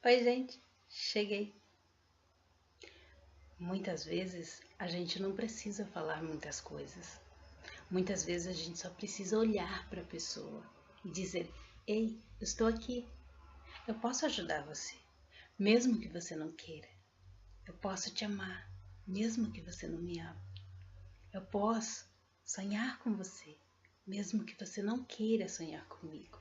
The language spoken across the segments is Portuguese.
Oi, gente, cheguei. Muitas vezes a gente não precisa falar muitas coisas. Muitas vezes a gente só precisa olhar para a pessoa e dizer: Ei, eu estou aqui, eu posso ajudar você, mesmo que você não queira. Eu posso te amar, mesmo que você não me ame. Eu posso sonhar com você, mesmo que você não queira sonhar comigo.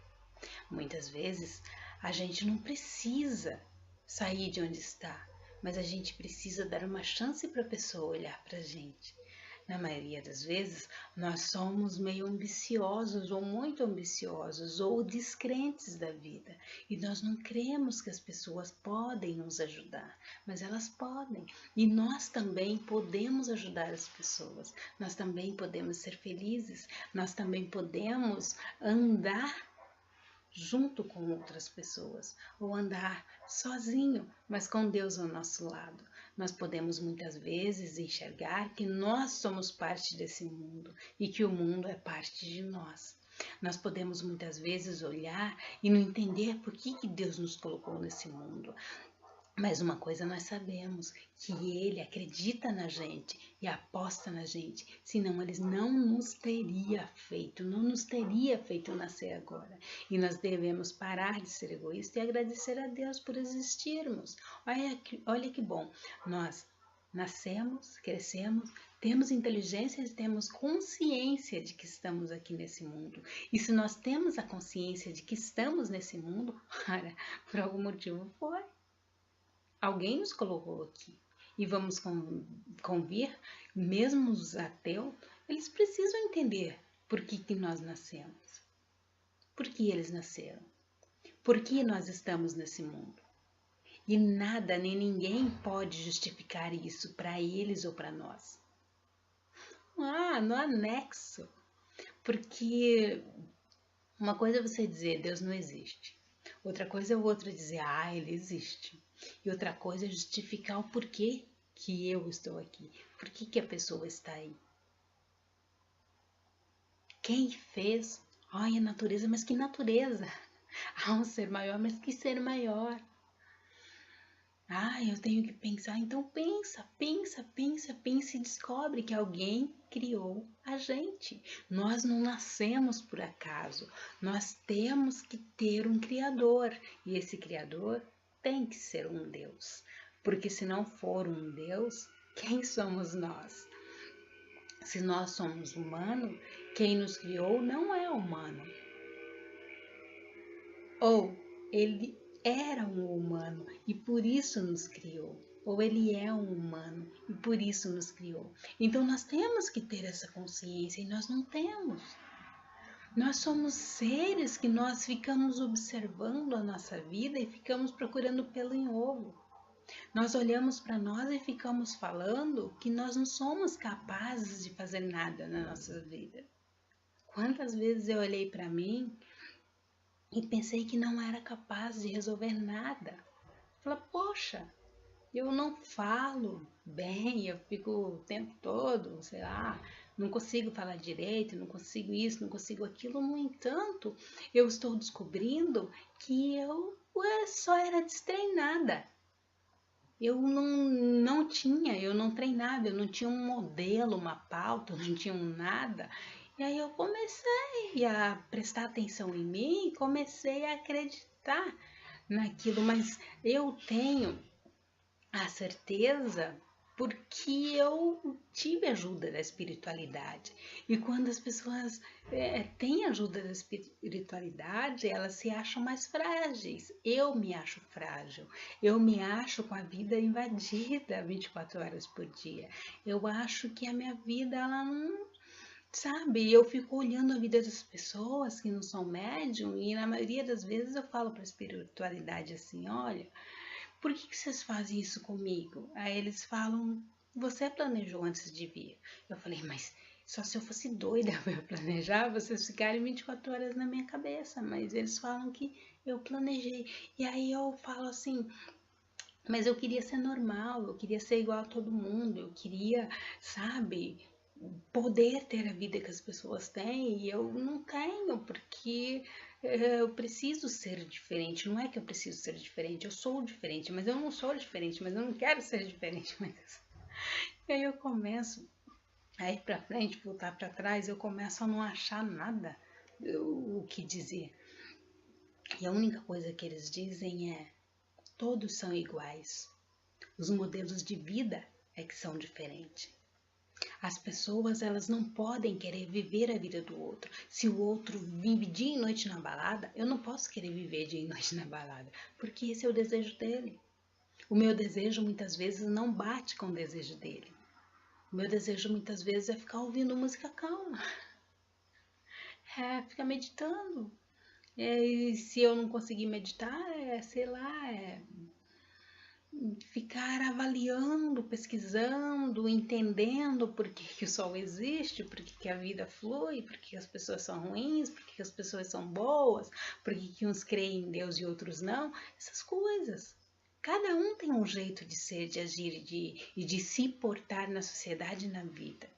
Muitas vezes a gente não precisa sair de onde está, mas a gente precisa dar uma chance para a pessoa olhar para a gente. Na maioria das vezes, nós somos meio ambiciosos ou muito ambiciosos ou descrentes da vida e nós não cremos que as pessoas podem nos ajudar, mas elas podem e nós também podemos ajudar as pessoas, nós também podemos ser felizes, nós também podemos andar junto com outras pessoas, ou andar sozinho, mas com Deus ao nosso lado. Nós podemos muitas vezes enxergar que nós somos parte desse mundo e que o mundo é parte de nós. Nós podemos muitas vezes olhar e não entender por que Deus nos colocou nesse mundo. Mas uma coisa nós sabemos, que Ele acredita na gente e aposta na gente, senão Ele não nos teria feito nascer agora. E nós devemos parar de ser egoístas e agradecer a Deus por existirmos. Olha que bom, nós nascemos, crescemos, temos inteligência e temos consciência de que estamos aqui nesse mundo. E se nós temos a consciência de que estamos nesse mundo, para, por algum motivo foi. Alguém nos colocou aqui e vamos convir, mesmo os ateus, eles precisam entender por que nós nascemos, por que eles nasceram, por que nós estamos nesse mundo. E nada nem ninguém pode justificar isso para eles ou para nós. No anexo, porque uma coisa é você dizer Deus não existe, outra coisa é o outro dizer ele existe. E outra coisa é justificar o porquê que eu estou aqui. Por que a pessoa está aí? Quem fez? Ai, a natureza, mas que natureza? Há um ser maior, mas que ser maior? Eu tenho que pensar. Então pensa e descobre que alguém criou a gente. Nós não nascemos por acaso. Nós temos que ter um Criador. E esse Criador tem que ser um Deus. Porque se não for um Deus, quem somos nós? Se nós somos humanos, quem nos criou não é humano. Ou ele era um humano e por isso nos criou. Ou ele é um humano e por isso nos criou. Então nós temos que ter essa consciência e nós não temos. Nós somos seres que nós ficamos observando a nossa vida e ficamos procurando pelo em ovo. Nós olhamos para nós e ficamos falando que nós não somos capazes de fazer nada na nossa vida. Quantas vezes eu olhei para mim e pensei que não era capaz de resolver nada. Falei, poxa, eu não falo bem, eu fico o tempo todo, sei lá, não consigo falar direito, não consigo isso, não consigo aquilo. No entanto, eu estou descobrindo que eu só era destreinada. Eu eu não treinava, eu não tinha um modelo, uma pauta, eu não tinha um nada. E aí eu comecei a prestar atenção em mim e comecei a acreditar naquilo, mas eu tenho a certeza porque eu tive ajuda da espiritualidade. E quando as pessoas têm ajuda da espiritualidade, elas se acham mais frágeis. Eu me acho frágil. Eu me acho com a vida invadida 24 horas por dia. Eu acho que a minha vida, ela não. Sabe, eu fico olhando a vida das pessoas que não são médium e na maioria das vezes eu falo para a espiritualidade assim, olha, por que vocês fazem isso comigo? Aí eles falam, você planejou antes de vir. Eu falei, mas só se eu fosse doida para planejar, vocês ficarem 24 horas na minha cabeça. Mas eles falam que eu planejei. E aí eu falo assim, mas eu queria ser normal, eu queria ser igual a todo mundo, eu queria, sabe, poder ter a vida que as pessoas têm e eu não tenho, porque eu preciso ser diferente. Não é que eu preciso ser diferente, eu sou diferente, mas eu não sou diferente, mas eu não quero ser diferente. E aí eu começo a ir para frente, voltar para trás, eu começo a não achar nada o que dizer. E a única coisa que eles dizem é: todos são iguais. Os modelos de vida é que são diferentes. As pessoas, elas não podem querer viver a vida do outro. Se o outro vive dia e noite na balada, eu não posso querer viver dia e noite na balada, porque esse é o desejo dele. O meu desejo muitas vezes não bate com o desejo dele. O meu desejo muitas vezes é ficar ouvindo música calma, ficar meditando. E se eu não conseguir meditar, sei lá, ficar avaliando, pesquisando, entendendo por que o sol existe, por que a vida flui, por que as pessoas são ruins, por que as pessoas são boas, por que uns creem em Deus e outros não, essas coisas. Cada um tem um jeito de ser, de agir e de se portar na sociedade e na vida.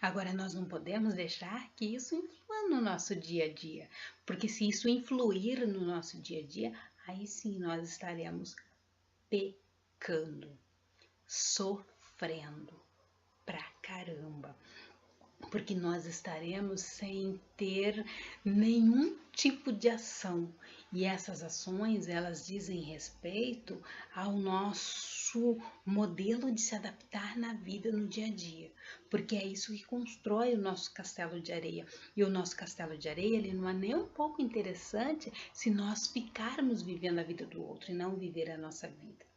Agora, nós não podemos deixar que isso influa no nosso dia a dia, porque se isso influir no nosso dia a dia, aí sim nós estaremos pecando, sofrendo pra caramba, porque nós estaremos sem ter nenhum tipo de ação. E essas ações, elas dizem respeito ao nosso modelo de se adaptar na vida no dia a dia, porque é isso que constrói o nosso castelo de areia. E o nosso castelo de areia, ele não é nem um pouco interessante se nós ficarmos vivendo a vida do outro e não viver a nossa vida.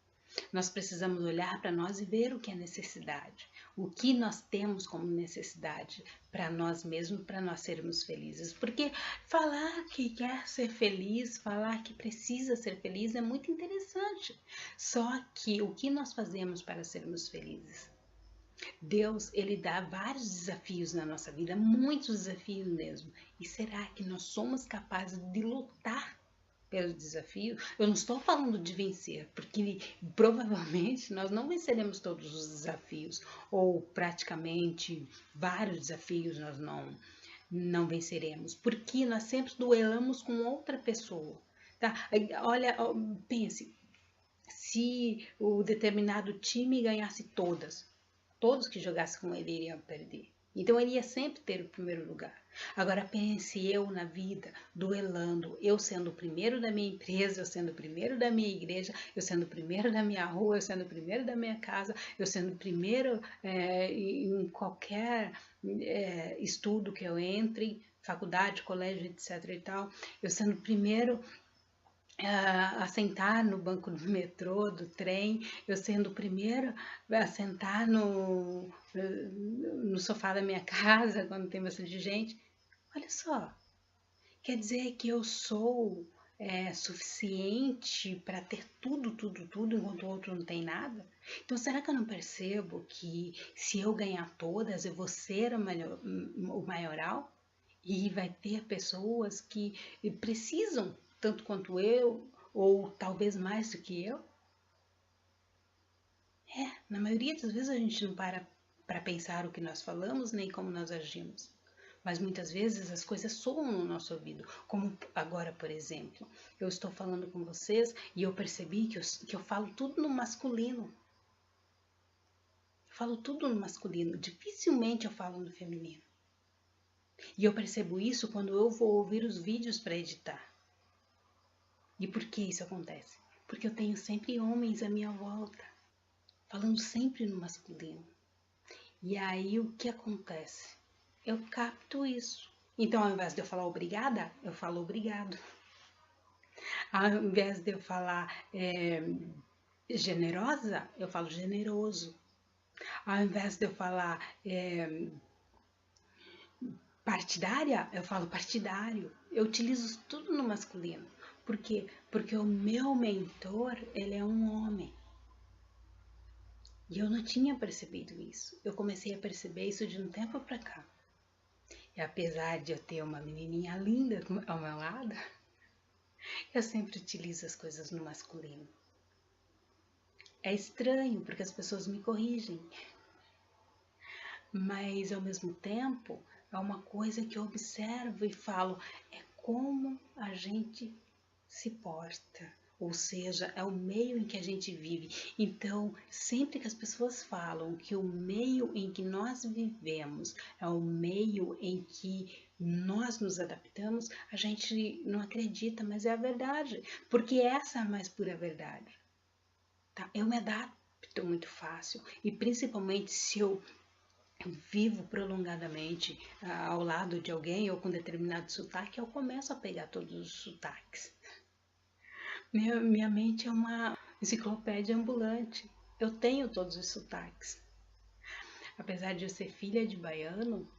Nós precisamos olhar para nós e ver o que é necessidade, o que nós temos como necessidade para nós mesmos, para nós sermos felizes. Porque falar que quer ser feliz, falar que precisa ser feliz é muito interessante. Só que o que nós fazemos para sermos felizes? Deus, ele dá vários desafios na nossa vida, muitos desafios mesmo. E será que nós somos capazes de lutar pelo desafio? Eu não estou falando de vencer, porque provavelmente nós não venceremos todos os desafios, ou praticamente vários desafios nós não venceremos, porque nós sempre duelamos com outra pessoa, tá? Olha, pense, se o determinado time ganhasse todos que jogassem com ele iriam perder. Então ele ia sempre ter o primeiro lugar. Agora pense eu na vida, duelando, eu sendo o primeiro da minha empresa, eu sendo o primeiro da minha igreja, eu sendo o primeiro da minha rua, eu sendo o primeiro da minha casa, eu sendo o primeiro em qualquer estudo que eu entre, faculdade, colégio, etc e tal, eu sendo o primeiro a sentar no banco do metrô, do trem, eu sendo o primeiro a sentar no sofá da minha casa, quando tem bastante gente. Olha só, quer dizer que eu sou suficiente para ter tudo, enquanto o outro não tem nada? Então, será que eu não percebo que se eu ganhar todas, eu vou ser o maioral? E vai ter pessoas que precisam tanto quanto eu, ou talvez mais do que eu? Na maioria das vezes a gente não para pensar o que nós falamos, nem como nós agimos. Mas muitas vezes as coisas soam no nosso ouvido, como agora, por exemplo. Eu estou falando com vocês e eu percebi que eu falo tudo no masculino. Eu falo tudo no masculino, dificilmente eu falo no feminino. E eu percebo isso quando eu vou ouvir os vídeos para editar. E por que isso acontece? Porque eu tenho sempre homens à minha volta, falando sempre no masculino. E aí o que acontece? Eu capto isso. Então, ao invés de eu falar obrigada, eu falo obrigado. Ao invés de eu falar generosa, eu falo generoso. Ao invés de eu falar partidária, eu falo partidário. Eu utilizo tudo no masculino. Por quê? Porque o meu mentor, ele é um homem. E eu não tinha percebido isso. Eu comecei a perceber isso de um tempo pra cá. E apesar de eu ter uma menininha linda ao meu lado, eu sempre utilizo as coisas no masculino. É estranho, porque as pessoas me corrigem. Mas, ao mesmo tempo, é uma coisa que eu observo e falo, é como a gente se porta, ou seja, é o meio em que a gente vive. Então, sempre que as pessoas falam que o meio em que nós vivemos é o meio em que nós nos adaptamos, a gente não acredita, mas é a verdade, porque essa é a mais pura verdade. Tá? Eu me adapto muito fácil, e principalmente se eu vivo prolongadamente ao lado de alguém ou com determinado sotaque, eu começo a pegar todos os sotaques. Minha mente é uma enciclopédia ambulante. Eu tenho todos os sotaques. Apesar de eu ser filha de baiano,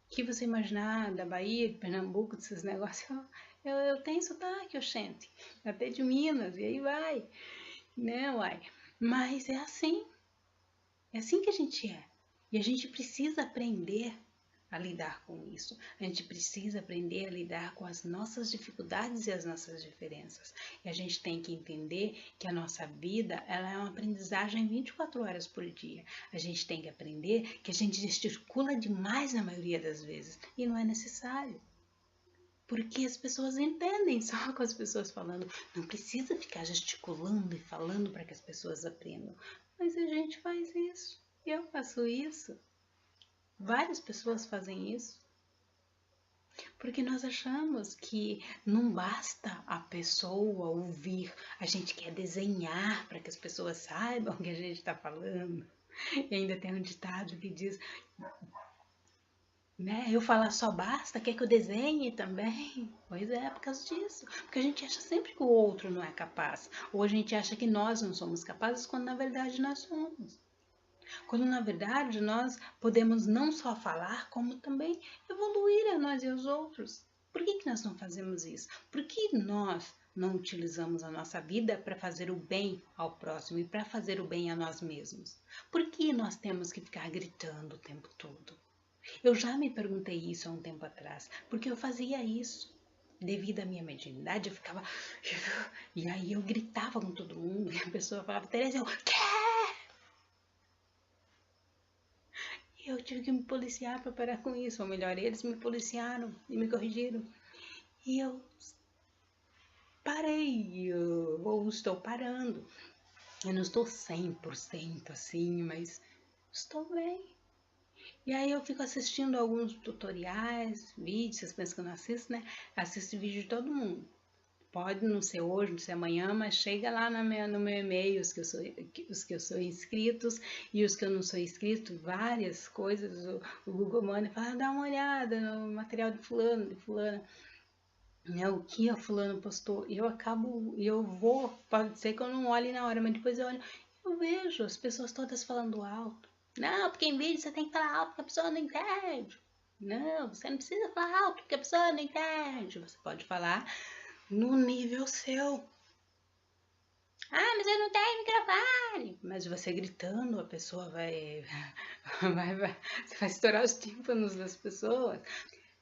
que você imaginar da Bahia, de Pernambuco, desses negócios, eu tenho sotaque, oxente. Até de Minas, e aí vai. Né, uai? Mas é assim. É assim que a gente é. E a gente precisa aprender a lidar com isso. A gente precisa aprender a lidar com as nossas dificuldades e as nossas diferenças. E a gente tem que entender que a nossa vida ela é uma aprendizagem 24 horas por dia. A gente tem que aprender que a gente gesticula demais na maioria das vezes. E não é necessário. Porque as pessoas entendem só com as pessoas falando. Não precisa ficar gesticulando e falando para que as pessoas aprendam. Mas a gente faz isso. Eu faço isso. Várias pessoas fazem isso. Porque nós achamos que não basta a pessoa ouvir. A gente quer desenhar para que as pessoas saibam o que a gente está falando. E ainda tem um ditado que diz... Né? Eu falar só basta, quer que eu desenhe também? Pois é, por causa disso. Porque a gente acha sempre que o outro não é capaz. Ou a gente acha que nós não somos capazes, quando na verdade nós somos. Quando na verdade nós podemos não só falar, como também evoluir a nós e aos outros. Por que nós não fazemos isso? Por que nós não utilizamos a nossa vida para fazer o bem ao próximo e para fazer o bem a nós mesmos? Por que nós temos que ficar gritando o tempo todo? Eu já me perguntei isso há um tempo atrás, porque eu fazia isso. Devido à minha mediunidade, eu ficava... E aí eu gritava com todo mundo, e a pessoa falava, Tereza, eu... Quê? E eu tive que me policiar para parar com isso, ou melhor, eles me policiaram e me corrigiram. E eu parei, ou estou parando. Eu não estou 100% assim, mas estou bem. E aí eu fico assistindo alguns tutoriais, vídeos, vocês pensam que eu não assisto, né? Assisto vídeo de todo mundo. Pode não ser hoje, não ser amanhã, mas chega lá no meu e-mail, os que eu sou inscritos e os que eu não sou inscrito, várias coisas, o Google manda e fala, dá uma olhada no material de fulano, de fulana, né, o que a fulano postou, eu vou, pode ser que eu não olhe na hora, mas depois eu vejo as pessoas todas falando alto. Não, porque em vídeo você tem que falar alto porque a pessoa não entende. Não, você não precisa falar alto porque a pessoa não entende. Você pode falar no nível seu. Ah, mas eu não tenho microfone. Mas você gritando, a pessoa você vai estourar os tímpanos das pessoas.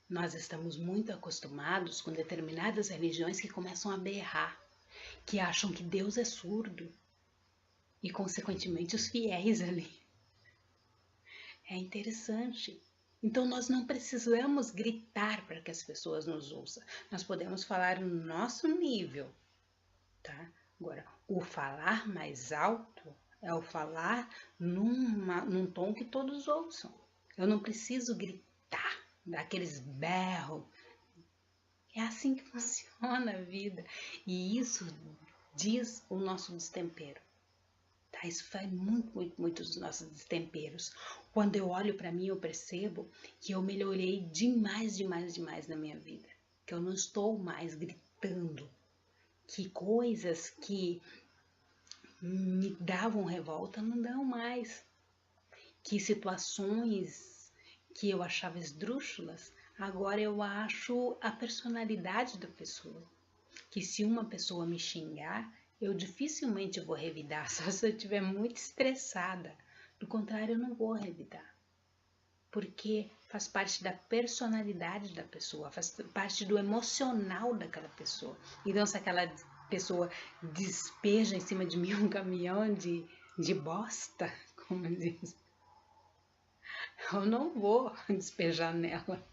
Nós estamos muito acostumados com determinadas religiões que começam a berrar, que acham que Deus é surdo e, consequentemente, os fiéis ali. É interessante. Então, nós não precisamos gritar para que as pessoas nos ouçam. Nós podemos falar no nosso nível, tá? Agora, o falar mais alto é o falar num tom que todos ouçam. Eu não preciso gritar, dar aqueles berros. É assim que funciona a vida. E isso diz o nosso destempero. Tá? Isso faz muito dos nossos destemperos. Quando eu olho para mim, eu percebo que eu melhorei demais na minha vida. Que eu não estou mais gritando. Que coisas que me davam revolta não dão mais. Que situações que eu achava esdrúxulas, agora eu acho a personalidade da pessoa. Que se uma pessoa me xingar, eu dificilmente vou revidar, só se eu estiver muito estressada. Do contrário, eu não vou revidar. Porque faz parte da personalidade da pessoa, faz parte do emocional daquela pessoa. Então, se aquela pessoa despeja em cima de mim um caminhão de bosta, como diz, eu não vou despejar nela.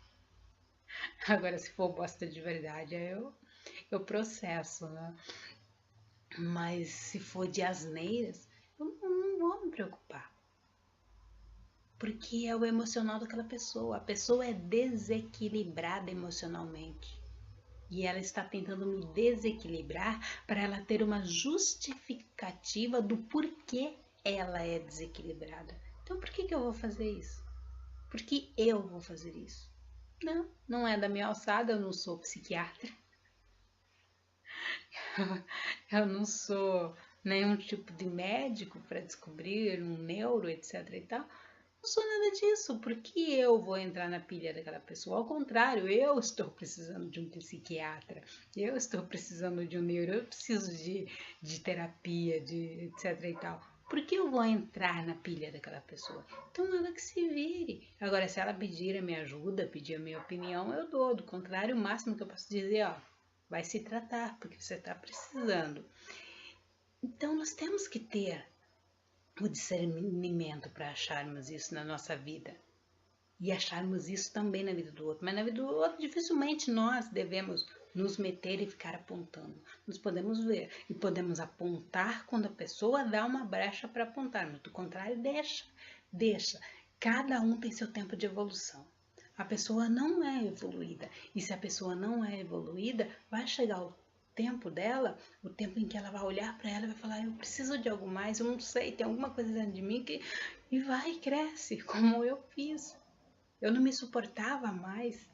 Agora, se for bosta de verdade, aí eu processo, né? Mas se for de asneiras, eu não vou me preocupar. Porque é o emocional daquela pessoa. A pessoa é desequilibrada emocionalmente. E ela está tentando me desequilibrar para ela ter uma justificativa do porquê ela é desequilibrada. Então, por que eu vou fazer isso? Por que eu vou fazer isso? Não, não é da minha alçada, eu não sou psiquiatra. Eu não sou nenhum tipo de médico para descobrir um neuro, etc e tal. Não sou nada disso. Por que eu vou entrar na pilha daquela pessoa? Ao contrário, eu estou precisando de um psiquiatra, eu estou precisando de um neuro, eu preciso de terapia, de etc e tal. Por que eu vou entrar na pilha daquela pessoa? Então ela que se vire. Agora, se ela pedir a minha ajuda, pedir a minha opinião, eu dou. Do contrário, o máximo que eu posso dizer, ó, vai se tratar, porque você está precisando. Então nós temos que ter o discernimento para acharmos isso na nossa vida e acharmos isso também na vida do outro. Mas na vida do outro, dificilmente nós devemos nos meter e ficar apontando. Nós podemos ver e podemos apontar quando a pessoa dá uma brecha para apontar, mas do contrário, deixa. Cada um tem seu tempo de evolução. A pessoa não é evoluída, e se a pessoa não é evoluída, vai chegar o tempo dela, o tempo em que ela vai olhar para ela e vai falar, eu preciso de algo mais, eu não sei, tem alguma coisa dentro de mim que... E vai e cresce, como eu fiz. Eu não me suportava mais,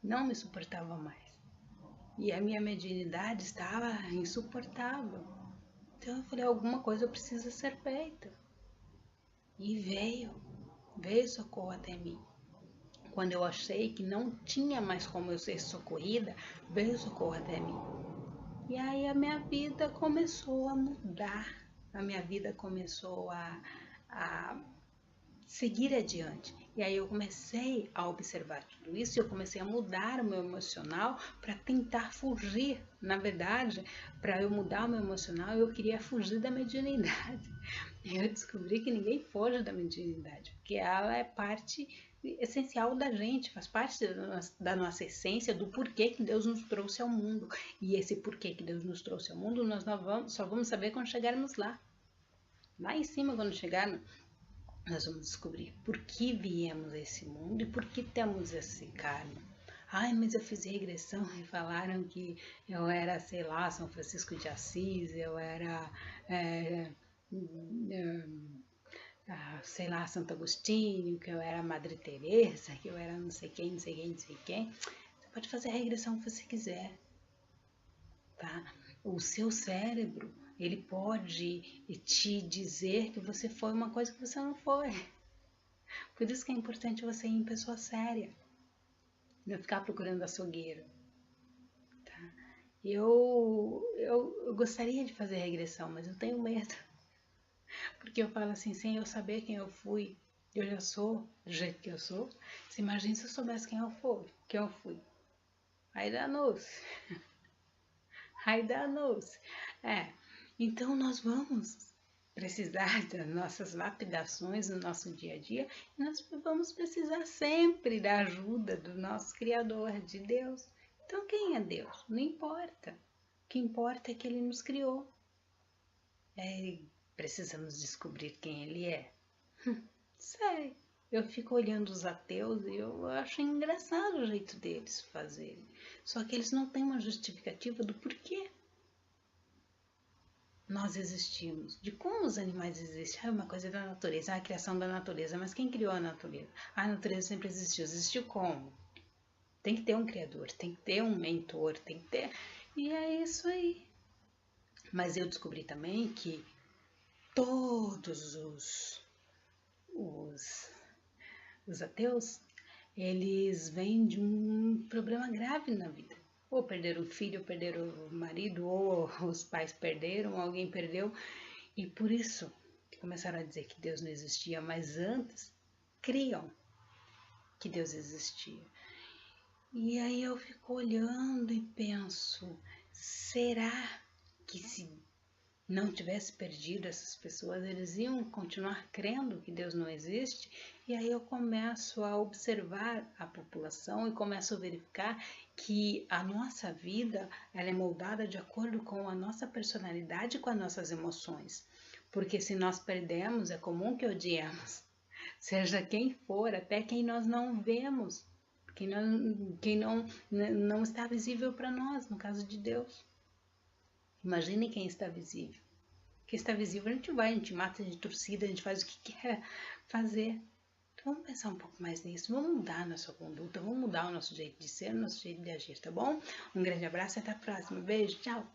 não me suportava mais. E a minha mediunidade estava insuportável. Então eu falei, alguma coisa precisa ser feita. E veio socorro até mim. Quando eu achei que não tinha mais como eu ser socorrida, veio socorro até mim. E aí a minha vida começou a mudar, a minha vida começou a seguir adiante. E aí eu comecei a observar tudo isso e eu comecei a mudar o meu emocional para tentar fugir. Na verdade, para eu mudar o meu emocional, eu queria fugir da mediunidade. E eu descobri que ninguém foge da mediunidade, porque ela é parte essencial da gente, faz parte da nossa essência, do porquê que Deus nos trouxe ao mundo. E esse porquê que Deus nos trouxe ao mundo, nós só vamos saber quando chegarmos lá. Lá em cima, quando chegarmos, nós vamos descobrir por que viemos a esse mundo e por que temos esse karma. Ai, mas eu fiz regressão e falaram que eu era, sei lá, São Francisco de Assis, eu era, sei lá, Santo Agostinho, que eu era Madre Teresa, que eu era não sei quem, não sei quem, não sei quem. Você pode fazer a regressão que você quiser, tá? O seu cérebro, ele pode te dizer que você foi uma coisa que você não foi. Por isso que é importante você ir em pessoa séria, não ficar procurando açougueiro. Tá? Eu gostaria de fazer regressão, mas eu tenho medo. Porque eu falo assim, sem eu saber quem eu fui, eu já sou do jeito que eu sou. Você imagina se eu soubesse quem eu fui. Aí danou-se. Aí danou-se. Então nós vamos precisar das nossas lapidações no nosso dia a dia e nós vamos precisar sempre da ajuda do nosso Criador, de Deus. Então quem é Deus? Não importa. O que importa é que Ele nos criou. Precisamos descobrir quem Ele é. Sei. Eu fico olhando os ateus e eu acho engraçado o jeito deles fazerem. Só que eles não têm uma justificativa do porquê nós existimos, de como os animais existem. Uma coisa da natureza, a criação da natureza. Mas quem criou a natureza? A natureza sempre existiu. Existiu como? Tem que ter um criador, tem que ter um mentor, tem que ter... E é isso aí. Mas eu descobri também que todos os ateus, eles vêm de um problema grave na vida. Ou perderam o filho, ou perderam o marido, ou os pais perderam, alguém perdeu. E por isso começaram a dizer que Deus não existia, mas antes criam que Deus existia. E aí eu fico olhando e penso, será que se não tivesse perdido essas pessoas, eles iam continuar crendo que Deus não existe. E aí eu começo a observar a população e começo a verificar que a nossa vida ela é moldada de acordo com a nossa personalidade e com as nossas emoções. Porque se nós perdemos, é comum que odiemos, seja quem for, até quem nós não vemos, quem não está visível para nós, no caso de Deus. Imagine quem está visível. Quem está visível a gente vai, a gente mata, a gente torcida, a gente faz o que quer fazer. Então vamos pensar um pouco mais nisso, vamos mudar a nossa conduta, vamos mudar o nosso jeito de ser, o nosso jeito de agir, tá bom? Um grande abraço e até a próxima. Beijo, tchau!